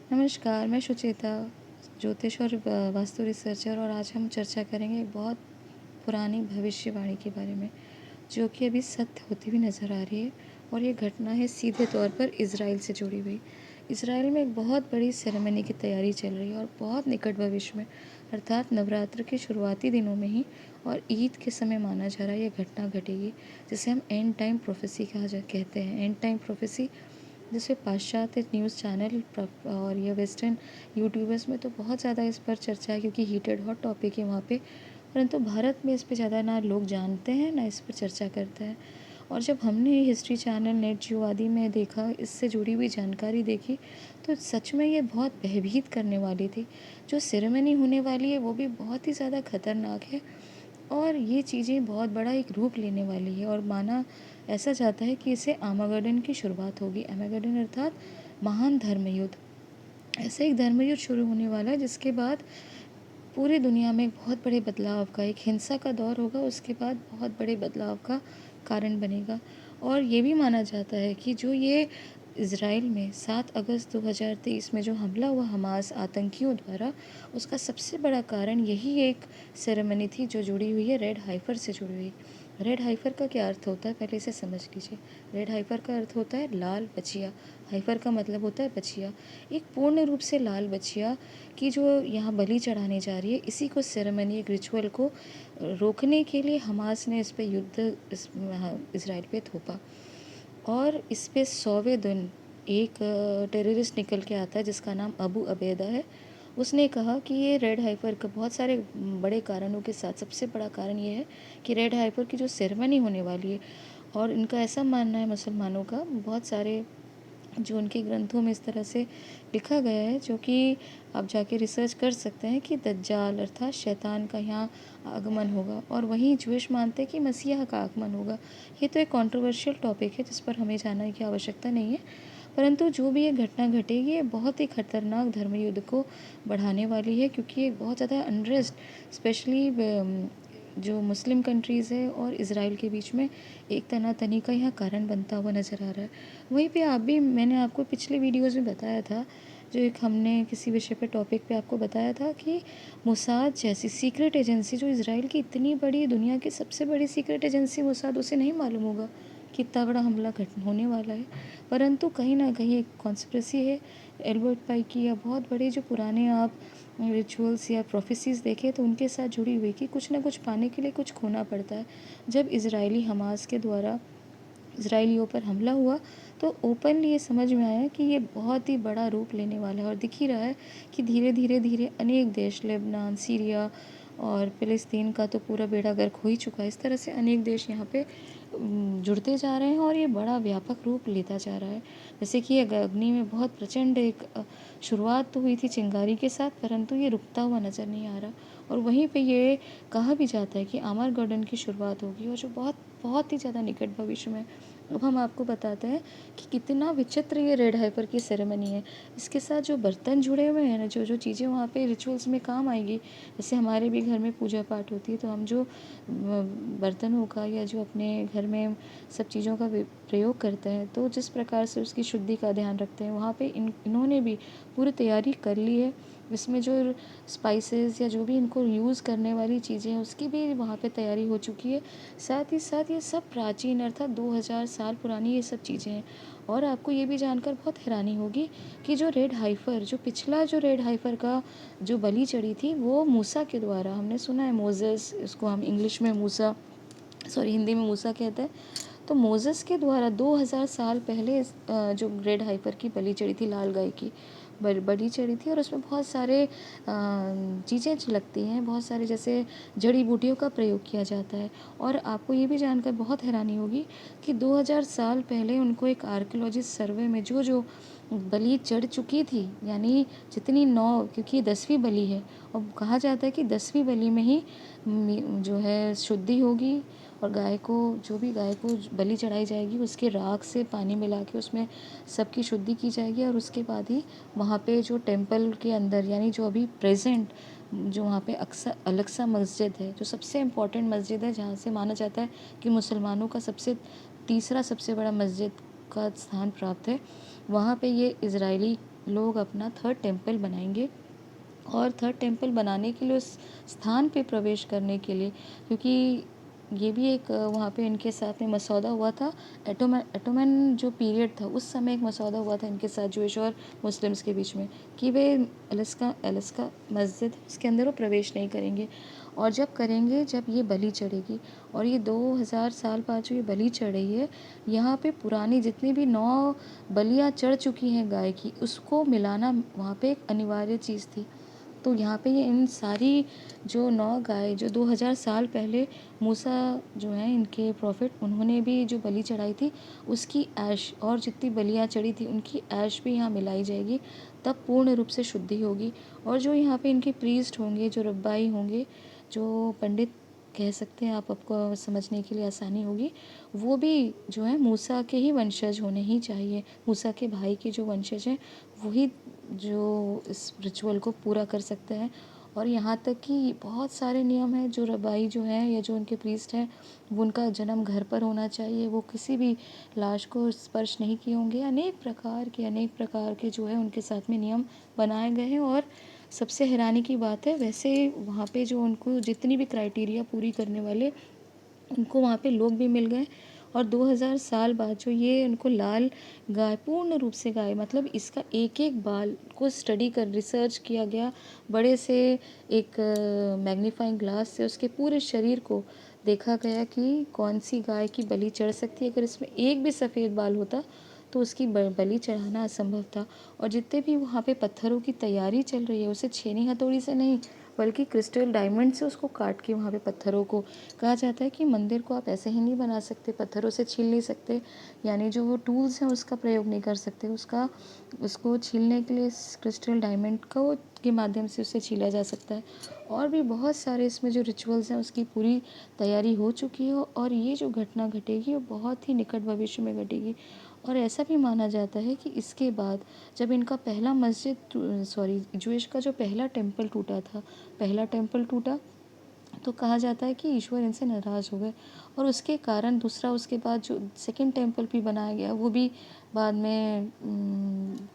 नमस्कार, मैं सुचेता, ज्योतिष और वास्तु रिसर्चर, और आज हम चर्चा करेंगे एक बहुत पुरानी भविष्यवाणी के बारे में, जो कि अभी सत्य होती हुई नज़र आ रही है। और ये घटना है सीधे तौर पर इज़राइल से जुड़ी हुई। इज़राइल में एक बहुत बड़ी सेरेमनी की तैयारी चल रही है और बहुत निकट भविष्य में, अर्थात नवरात्र के शुरुआती दिनों में ही और ईद के समय माना जा रहा है ये घटना घटेगी, जिसे हम एंड टाइम प्रोफेसी कहते हैं। एंड टाइम प्रोफेसी जिससे पाश्चात्य न्यूज़ चैनल और ये वेस्टर्न यूट्यूबर्स में तो बहुत ज़्यादा इस पर चर्चा है, क्योंकि हीटेड हॉट टॉपिक है वहाँ पे। परंतु भारत में इस पे ज़्यादा ना लोग जानते हैं, ना इस पर चर्चा करते हैं। और जब हमने हिस्ट्री चैनल, नेट जियो आदि में देखा, इससे जुड़ी हुई जानकारी देखी, तो सच में ये बहुत भयभीत करने वाली थी। जो सेरेमनी होने वाली है वो भी बहुत ही ज़्यादा खतरनाक है, और ये चीज़ें बहुत बड़ा एक रूप लेने वाली है। और माना ऐसा जाता है कि इससे आर्मागेडन की शुरुआत होगी। आर्मागेडन अर्थात महान धर्म युद्ध। ऐसा एक धर्म युद्ध शुरू होने वाला है जिसके बाद पूरी दुनिया में एक बहुत बड़े बदलाव का, एक हिंसा का दौर होगा, उसके बाद बहुत बड़े बदलाव का कारण बनेगा। और ये भी माना जाता है कि जो ये इज़राइल में 7 अगस्त 2023 में जो हमला हुआ हमास आतंकियों द्वारा, उसका सबसे बड़ा कारण यही एक सेरेमनी थी जो जुड़ी हुई है रेड हाइफर से जुड़ी हुई। रेड हाइफर का क्या अर्थ होता है, पहले इसे समझ लीजिए। रेड हाइफर का अर्थ होता है लाल बछिया। हाइफर का मतलब होता है बछिया। एक पूर्ण रूप से लाल बछिया की जो यहाँ बलि चढ़ाने जा रही है, इसी को सेरेमनी, एक रिचुअल को रोकने के लिए हमास ने इस पे युद्ध इज़राइल पे थोपा। और इस पे 100वें दिन एक टेररिस्ट निकल के आता है जिसका नाम अबू अबैदा है। उसने कहा कि ये रेड हाइपर का बहुत सारे बड़े कारणों के साथ सबसे बड़ा कारण ये है कि रेड हाइपर की जो सेरेमनी होने वाली है, और इनका ऐसा मानना है मुसलमानों का, बहुत सारे जो उनके ग्रंथों में इस तरह से लिखा गया है, जो कि आप जाके रिसर्च कर सकते हैं, कि दज्जाल अर्थात शैतान का यहाँ आगमन होगा। और वहीं ज्विश मानते हैं कि मसीहा का आगमन होगा। ये तो एक कंट्रोवर्शियल टॉपिक है जिस पर हमें जानने की आवश्यकता नहीं है, परंतु जो भी ये घटना घटेगी ये बहुत ही खतरनाक धर्म युद्ध को बढ़ाने वाली है, क्योंकि ये बहुत ज़्यादा अनरेस्ट, स्पेशली जो मुस्लिम कंट्रीज़ है और इज़राइल के बीच में एक तनातनी का यहाँ कारण बनता हुआ नज़र आ रहा है। वहीं पे आप भी, मैंने आपको पिछले वीडियोज़ में बताया था, जो एक हमने किसी विषय पे टॉपिक पे आपको बताया था, कि मोसाद जैसी सीक्रेट एजेंसी, जो इज़राइल की इतनी बड़ी, दुनिया की सबसे बड़ी सीक्रेट एजेंसी मोसाद, उसे नहीं मालूम होगा कि इतना बड़ा हमला होने वाला है। परंतु कहीं ना कहीं एक कॉन्स्पिरेसी है एल्बर्ट पाई की, या बहुत बड़े जो पुराने आप रिचुअल्स या प्रोफेसीज देखें तो उनके साथ जुड़ी हुई, कि कुछ ना कुछ पाने के लिए कुछ खोना पड़ता है। जब इज़राइली हमास के द्वारा इज़राइलियों पर हमला हुआ, तो ओपनली ये समझ में आया कि ये बहुत ही बड़ा रूप लेने वाला है। और दिख ही रहा है कि धीरे धीरे धीरे अनेक देश, लेबनान, सीरिया और फ़िलिस्तीन का तो पूरा बेड़ा गर्क हो ही चुका है। इस तरह से अनेक देश यहाँ पे जुड़ते जा रहे हैं, और ये बड़ा व्यापक रूप लेता जा रहा है। जैसे कि अग्नि में बहुत प्रचंड एक शुरुआत तो हुई थी चिंगारी के साथ, परंतु ये रुकता हुआ नज़र नहीं आ रहा। और वहीं पे ये कहा भी जाता है कि आर्मागेडन की शुरुआत होगी, और जो बहुत बहुत ही ज़्यादा निकट भविष्य में। अब हम आपको बताते हैं कि कितना विचित्र ये रेड हाइपर की सेरेमनी है। इसके साथ जो बर्तन जुड़े हुए हैं ना, जो जो चीज़ें वहाँ पे रिचुअल्स में काम आएगी, जैसे हमारे भी घर में पूजा पाठ होती है, तो हम जो बर्तनों का या जो अपने घर में सब चीज़ों का प्रयोग करते हैं, तो जिस प्रकार से उसकी शुद्धि का ध्यान रखते हैं, वहाँ पे इन्होंने भी पूरी तैयारी कर ली है। इसमें जो स्पाइसेस या जो भी इनको यूज़ करने वाली चीज़ें हैं, उसकी भी वहाँ पे तैयारी हो चुकी है। साथ ही साथ ये सब प्राचीन, अर्थात 2000 साल पुरानी ये सब चीज़ें हैं। और आपको ये भी जानकर बहुत हैरानी होगी कि जो रेड हाइफर, जो पिछला जो रेड हाइफर का जो बलि चढ़ी थी, वो मूसा के द्वारा, हमने सुना है मोजेस, इसको हम इंग्लिश में मूसा, सॉरी हिंदी में मूसा कहते हैं। तो मोजेस के द्वारा 2000 साल पहले जो रेड हाइपर की बलि चढ़ी थी, लाल गाय की बलि चढ़ी थी, और उसमें बहुत सारे चीज़ें लगती हैं, बहुत सारे जैसे जड़ी बूटियों का प्रयोग किया जाता है। और आपको ये भी जानकर बहुत हैरानी होगी कि 2000 साल पहले उनको एक आर्कियोलॉजिस्ट सर्वे में जो जो बलि चढ़ चुकी थी, यानी जितनी 9, क्योंकि 10वीं बलि है, और कहा जाता है कि 10वीं बलि में ही जो है शुद्धि होगी, और गाय को, जो भी गाय को बलि चढ़ाई जाएगी, उसके राख से पानी मिला के उसमें सबकी शुद्धि की जाएगी। और उसके बाद ही वहाँ पे जो टेम्पल के अंदर, यानी जो अभी प्रेजेंट जो वहाँ पे अक्सा अलक्सा मस्जिद है, जो सबसे इम्पोर्टेंट मस्जिद है, जहाँ से माना जाता है कि मुसलमानों का सबसे तीसरा सबसे बड़ा मस्जिद का स्थान प्राप्त है, वहाँ पे ये इज़राइली लोग अपना थर्ड टेम्पल बनाएंगे। और थर्ड टेम्पल बनाने के लिए, उस स्थान पे प्रवेश करने के लिए, क्योंकि ये भी एक वहाँ पे इनके साथ में मसौदा हुआ था। एटोमन जो पीरियड था उस समय एक मसौदा हुआ था इनके साथ ज्यूइश और मुस्लिम्स के बीच में कि वे अलास्का मस्जिद उसके अंदर वो प्रवेश नहीं करेंगे। और जब करेंगे, जब ये बलि चढ़ेगी, और ये 2000 साल बाद जो ये बलि चढ़ रही है, यहाँ पे पुरानी जितनी भी 9 बलियाँ चढ़ चुकी हैं गाय की, उसको मिलाना वहाँ पे एक अनिवार्य चीज़ थी। तो यहाँ पे ये इन सारी जो 9 गाय जो 2000 साल पहले मूसा जो हैं इनके प्रॉफिट, उन्होंने भी जो बलि चढ़ाई थी उसकी ऐश, और जितनी बलियाँ चढ़ी थी उनकी ऐश भी यहाँ मिलाई जाएगी, तब पूर्ण रूप से शुद्धि होगी। और जो यहाँ पे इनके प्रीस्ट होंगे, जो रब्बाई होंगे, जो पंडित कह सकते हैं आप, आपको समझने के लिए आसानी होगी, वो भी जो है मूसा के ही वंशज होने ही चाहिए। मूसा के भाई के जो वंशज हैं वही जो इस रिचुअल को पूरा कर सकते हैं। और यहाँ तक कि बहुत सारे नियम हैं, जो रबाई जो हैं या जो उनके प्रीस्ट हैं, वो उनका जन्म घर पर होना चाहिए, वो किसी भी लाश को स्पर्श नहीं किए होंगे। अनेक प्रकार के जो है उनके साथ में नियम बनाए गए हैं। और सबसे हैरानी की बात है, वैसे वहाँ पे जो उनको जितनी भी क्राइटेरिया पूरी करने वाले, उनको वहाँ पे लोग भी मिल गए। और 2000 साल बाद जो ये उनको लाल गाय, पूर्ण रूप से गाय, मतलब इसका एक एक बाल को स्टडी कर रिसर्च किया गया, बड़े से एक मैग्नीफाइंग ग्लास से उसके पूरे शरीर को देखा गया कि कौन सी गाय की बलि चढ़ सकती है। अगर इसमें एक भी सफ़ेद बाल होता तो उसकी बलि चढ़ाना असंभव था। और जितने भी वहाँ पे पत्थरों की तैयारी चल रही है, उसे छेनी हथौड़ी से नहीं, बल्कि क्रिस्टल डायमंड से उसको काट के वहाँ पे पत्थरों को, कहा जाता है कि मंदिर को आप ऐसे ही नहीं बना सकते, पत्थरों से छील नहीं सकते, यानी जो वो टूल्स हैं उसका प्रयोग नहीं कर सकते, उसको छीलने के लिए क्रिस्टल डायमंड को के माध्यम से उसे छीला जा सकता है। और भी बहुत सारे इसमें जो रिचुअल्स हैं उसकी पूरी तैयारी हो चुकी है। और ये जो घटना घटेगी वो बहुत ही निकट भविष्य में घटेगी। और ऐसा भी माना जाता है कि इसके बाद जब इनका पहला ज्यूइश का जो पहला टेम्पल टूटा था, पहला टेम्पल टूटा, तो कहा जाता है कि ईश्वर इनसे नाराज़ हो गए, और उसके कारण दूसरा उसके बाद जो सेकंड टेम्पल भी बनाया गया वो भी बाद में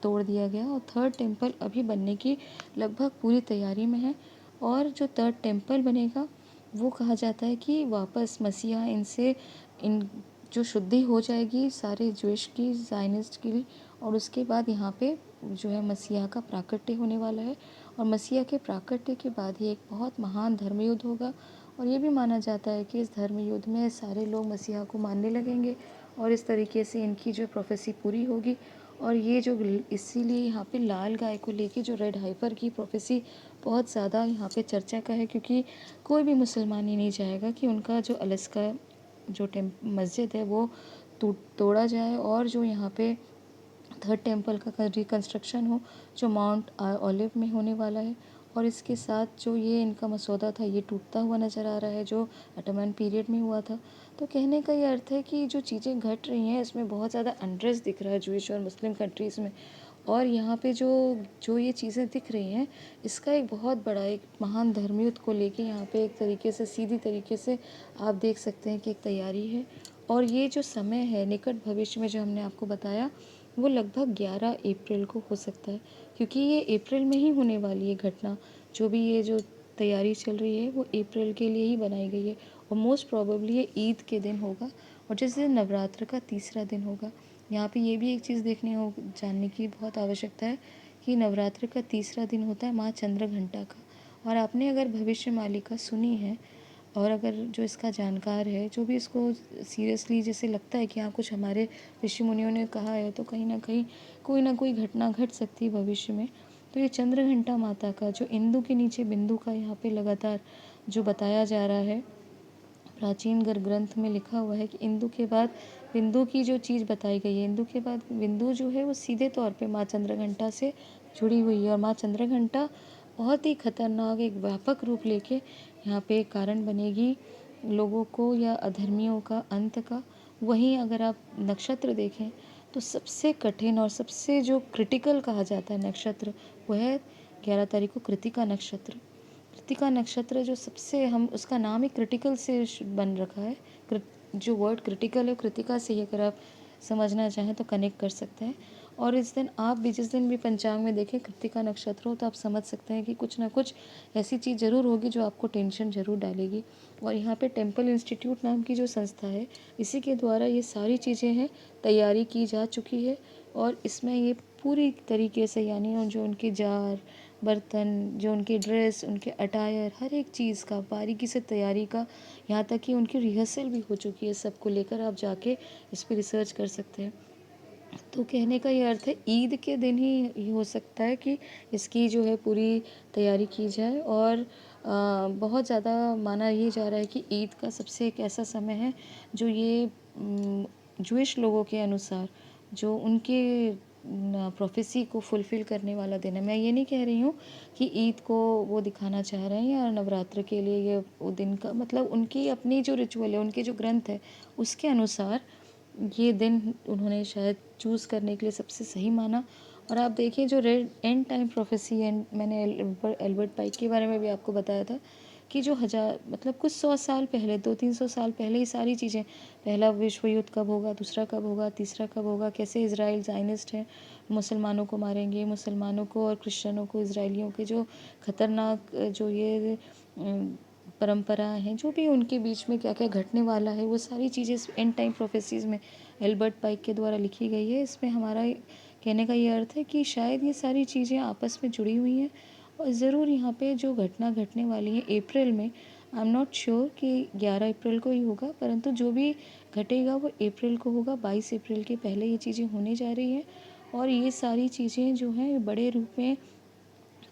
तोड़ दिया गया। और थर्ड टेम्पल अभी बनने की लगभग पूरी तैयारी में है। और जो थर्ड टेम्पल बनेगा वो कहा जाता है कि वापस मसीहा इनसे इन जो शुद्धि हो जाएगी सारे ज्यूइश की, ज़ायनिस्ट की, और उसके बाद यहाँ पे जो है मसीहा का प्राकट्य होने वाला है। और मसीहा के प्राकट्य के बाद ही एक बहुत महान धर्म युद्ध होगा। और ये भी माना जाता है कि इस धर्म युद्ध में सारे लोग मसीहा को मानने लगेंगे, और इस तरीके से इनकी जो प्रोफेसी पूरी होगी। और ये जो इसीलिए यहाँ पे लाल गाय को लेके जो रेड हाइपर की प्रोफेसी बहुत ज़्यादा यहाँ पे चर्चा का है, क्योंकि कोई भी मुसलमान ही नहीं चाहेगा कि उनका जो अलास्का जो मस्जिद है वो तोड़ा जाए, और जो यहाँ पे थर्ड टेम्पल का रिकन्स्ट्रक्शन हो जो माउंट ऑलिव में होने वाला है। और इसके साथ जो ये इनका मसौदा था ये टूटता हुआ नज़र आ रहा है जो ऑटोमन पीरियड में हुआ था। तो कहने का ये अर्थ है कि जो चीज़ें घट रही हैं इसमें बहुत ज़्यादा अनरेस्ट दिख रहा है ज्यूइश और मुस्लिम कंट्रीज़ में। और यहाँ पे जो जो ये चीज़ें दिख रही हैं, इसका एक बहुत बड़ा एक महान धर्मयुद्ध को लेके यहाँ पे एक तरीके से, सीधी तरीके से आप देख सकते हैं कि एक तैयारी है। और ये जो समय है निकट भविष्य में जो हमने आपको बताया, वो लगभग 11 अप्रैल को हो सकता है, क्योंकि ये अप्रैल में ही होने वाली है घटना। जो भी ये जो तैयारी चल रही है वो अप्रैल के लिए ही बनाई गई है। और मोस्ट प्रोबेबली ये ईद के दिन होगा, और जिस दिन नवरात्र का तीसरा दिन होगा। यहाँ पे ये भी एक चीज़ जानने की बहुत आवश्यकता है कि नवरात्र का तीसरा दिन होता है माँ चंद्रघंटा का। और आपने अगर भविष्य मालिका सुनी है, और अगर जो इसका जानकार है, जो भी इसको सीरियसली जैसे लगता है कि हाँ कुछ हमारे ऋषि मुनियों ने कहा है, तो कहीं ना कोई घटना घट सकती है भविष्य में। तो ये चंद्रघंटा माता का जो इंदु के नीचे बिंदु का यहाँ पे लगातार जो बताया जा रहा है, प्राचीन ग्रंथ में लिखा हुआ है कि इंदु के बाद बिंदु की जो चीज़ बताई गई है, इंदु के बाद बिंदु जो है वो सीधे तौर पे माँ चंद्रघंटा से जुड़ी हुई है। और माँ चंद्रघंटा बहुत ही खतरनाक एक व्यापक रूप लेके यहाँ पे कारण बनेगी लोगों को या अधर्मियों का अंत का। वहीं अगर आप नक्षत्र देखें तो सबसे कठिन और सबसे जो क्रिटिकल कहा जाता है नक्षत्र, वो है 11 तारीख को कृतिका नक्षत्र। कृतिका नक्षत्र जो सबसे, हम उसका नाम ही क्रिटिकल से बन रखा है। जो वर्ड क्रिटिकल है कृतिका से ही अगर आप समझना चाहें तो कनेक्ट कर सकते हैं। और इस दिन आप भी जिस दिन भी पंचांग में देखें कृत्तिका नक्षत्र हो तो आप समझ सकते हैं कि कुछ ना कुछ ऐसी चीज़ ज़रूर होगी जो आपको टेंशन ज़रूर डालेगी। और यहाँ पे टेम्पल इंस्टीट्यूट नाम की जो संस्था है, इसी के द्वारा ये सारी चीज़ें हैं तैयारी की जा चुकी है। और इसमें ये पूरी तरीके से यानी जो उनके जार बर्तन, जो उनकी ड्रेस, उनके अटायर, हर एक चीज़ का बारीकी से तैयारी का, यहाँ तक कि उनकी रिहर्सल भी हो चुकी है। सबको लेकर आप जाके इस पर रिसर्च कर सकते हैं। तो कहने का ये अर्थ है ईद के दिन ही ये हो सकता है कि इसकी जो है पूरी तैयारी की जाए। और बहुत ज़्यादा माना ये जा रहा है कि ईद का सबसे एक ऐसा समय है जो ये जूइश लोगों के अनुसार जो उनके प्रोफेसी को फुलफ़िल करने वाला दिन है। मैं ये नहीं कह रही हूँ कि ईद को वो दिखाना चाह रहे हैं या नवरात्र के लिए ये वो दिन का, मतलब उनकी अपनी जो रिचुअल है, उनके जो ग्रंथ है, उसके अनुसार ये दिन उन्होंने शायद चूज़ करने के लिए सबसे सही माना। और आप देखिए जो रेड एंड टाइम प्रोफेसी है, मैंने एल्बर्ट पाइक के बारे में भी आपको बताया था कि जो हज़ार मतलब कुछ 100 साल पहले, 200-300 साल पहले ये सारी चीज़ें, पहला विश्व युद्ध कब होगा, दूसरा कब होगा, तीसरा कब होगा, कैसे इज़राइल ज़ायनिस्ट है, मुसलमानों को मारेंगे, मुसलमानों को और क्रिश्चियनों को, इज़राइलियों के जो खतरनाक जो ये परंपराएं हैं, जो भी उनके बीच में क्या क्या घटने वाला है, वो सारी चीज़ें एंड टाइम प्रोफेसीज़ में एल्बर्ट पाइक के द्वारा लिखी गई है। इसमें हमारा कहने का ये अर्थ है कि शायद ये सारी चीज़ें आपस में जुड़ी हुई हैं और ज़रूर यहाँ पे जो घटना घटने वाली है अप्रैल में, आई एम नॉट श्योर कि 11 अप्रैल को ही होगा, परंतु जो भी घटेगा वो अप्रैल को होगा। 22 अप्रैल के पहले ये चीज़ें होने जा रही हैं और ये सारी चीज़ें जो हैं बड़े रूप में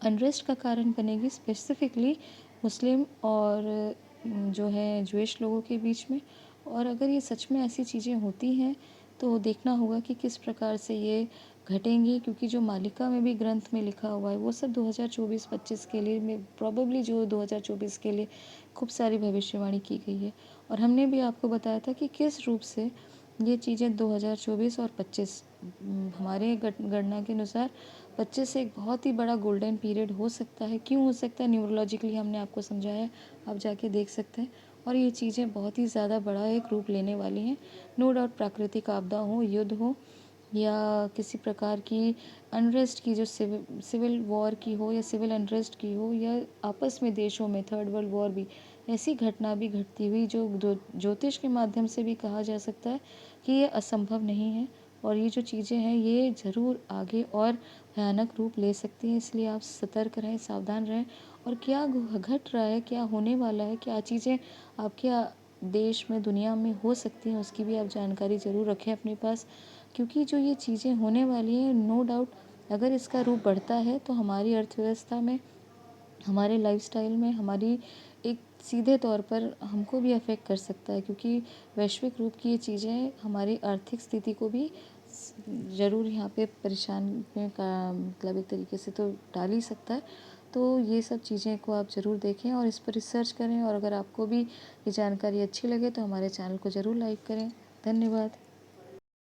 अनरेस्ट का कारण बनेगी, स्पेसिफिकली मुस्लिम और जो है ज्यूइश लोगों के बीच में। और अगर ये सच में ऐसी चीज़ें होती हैं तो देखना होगा कि किस प्रकार से ये घटेंगी, क्योंकि जो मालिका में भी ग्रंथ में लिखा हुआ है वो सब 2024-25 के लिए में प्रोबेबली जो 2024 के लिए खूब सारी भविष्यवाणी की गई है। और हमने भी आपको बताया था कि किस रूप से ये चीज़ें 2024 और 25 हमारे गणना के अनुसार 25 से एक बहुत ही बड़ा गोल्डन पीरियड हो सकता है। क्यों हो सकता है, न्यूमरोलॉजिकली हमने आपको समझाया, आप जाके देख सकते हैं। और ये चीज़ें बहुत ही ज़्यादा बड़ा एक रूप लेने वाली हैं। नो डाउट प्राकृतिक आपदा हो, युद्ध हो या किसी प्रकार की अनरेस्ट की, जो सिविल वॉर की हो या सिविल अनरेस्ट की हो, या आपस में देशों में थर्ड वर्ल्ड वॉर भी, ऐसी घटना भी घटती हुई जो ज्योतिष के माध्यम से भी कहा जा सकता है कि ये असंभव नहीं है। और ये जो चीज़ें हैं ये ज़रूर आगे और भयानक रूप ले सकती हैं। इसलिए आप सतर्क रहें, सावधान रहें। और क्या घट रहा है, क्या होने वाला है, क्या चीज़ें आपके देश में, दुनिया में हो सकती हैं, उसकी भी आप जानकारी ज़रूर रखें अपने पास। क्योंकि जो ये चीज़ें होने वाली हैं, नो डाउट अगर इसका रूप बढ़ता है तो हमारी अर्थव्यवस्था में, हमारे लाइफस्टाइल में, हमारी एक सीधे तौर पर हमको भी अफेक्ट कर सकता है। क्योंकि वैश्विक रूप की ये चीज़ें हमारी आर्थिक स्थिति को भी ज़रूर यहाँ पे परेशान में का मतलब एक तरीके से तो डाल ही सकता है। तो ये सब चीज़ें को आप ज़रूर देखें और इस पर रिसर्च करें। और अगर आपको भी ये जानकारी अच्छी लगे तो हमारे चैनल को ज़रूर लाइक करें। धन्यवाद।